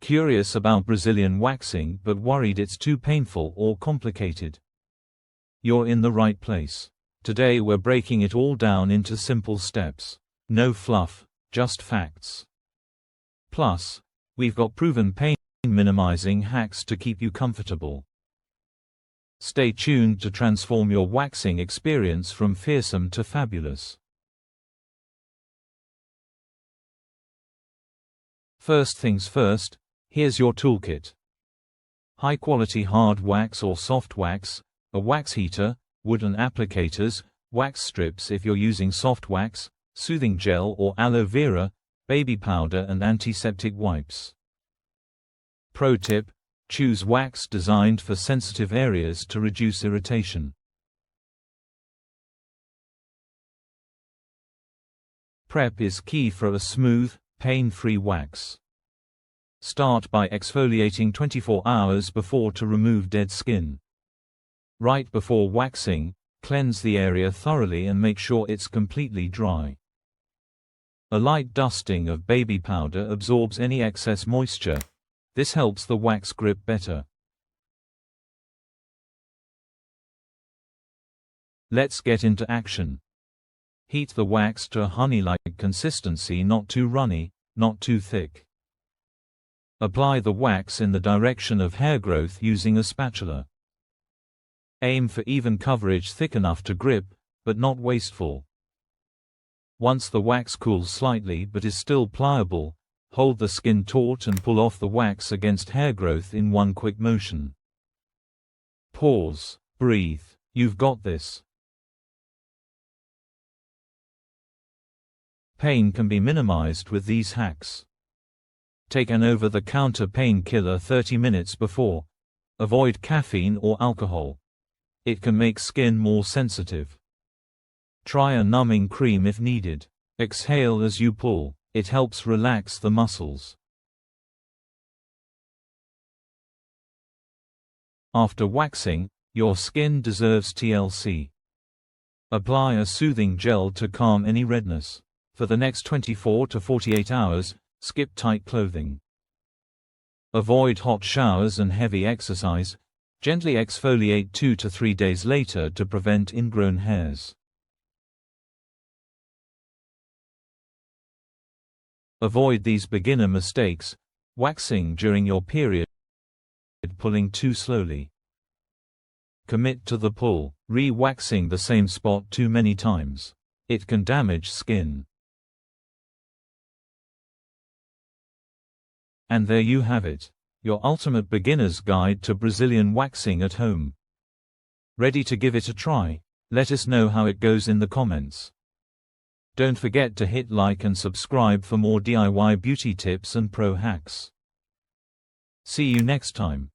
Curious about Brazilian waxing but worried it's too painful or complicated? You're in the right place. Today we're breaking it all down into simple steps. No fluff, just facts. Plus, we've got proven pain-minimizing hacks to keep you comfortable. Stay tuned to transform your waxing experience from fearsome to fabulous. First things first, here's your toolkit. High-quality hard wax or soft wax, a wax heater, wooden applicators, wax strips if you're using soft wax, soothing gel or aloe vera, baby powder and antiseptic wipes. Pro tip: choose wax designed for sensitive areas to reduce irritation. Prep is key for a smooth, pain-free wax. Start by exfoliating 24 hours before to remove dead skin. Right before waxing, cleanse the area thoroughly and make sure it's completely dry. A light dusting of baby powder absorbs any excess moisture. This helps the wax grip better. Let's get into action. Heat the wax to a honey-like consistency, not too runny, not too thick. Apply the wax in the direction of hair growth using a spatula. Aim for even coverage thick enough to grip, but not wasteful. Once the wax cools slightly but is still pliable, hold the skin taut and pull off the wax against hair growth in one quick motion. Pause. Breathe. You've got this. Pain can be minimized with these hacks. Take an over-the-counter painkiller 30 minutes before. Avoid caffeine or alcohol. It can make skin more sensitive. Try a numbing cream if needed. Exhale as you pull. It helps relax the muscles. After waxing, your skin deserves TLC. Apply a soothing gel to calm any redness. For the next 24 to 48 hours, skip tight clothing. Avoid hot showers and heavy exercise. Gently exfoliate 2 to 3 days later to prevent ingrown hairs. Avoid these beginner mistakes: waxing during your period, pulling too slowly. Commit to the pull. Re-waxing the same spot too many times. It can damage skin. And there you have it, your ultimate beginner's guide to Brazilian waxing at home. Ready to give it a try? Let us know how it goes in the comments. Don't forget to hit like and subscribe for more DIY beauty tips and pro hacks. See you next time.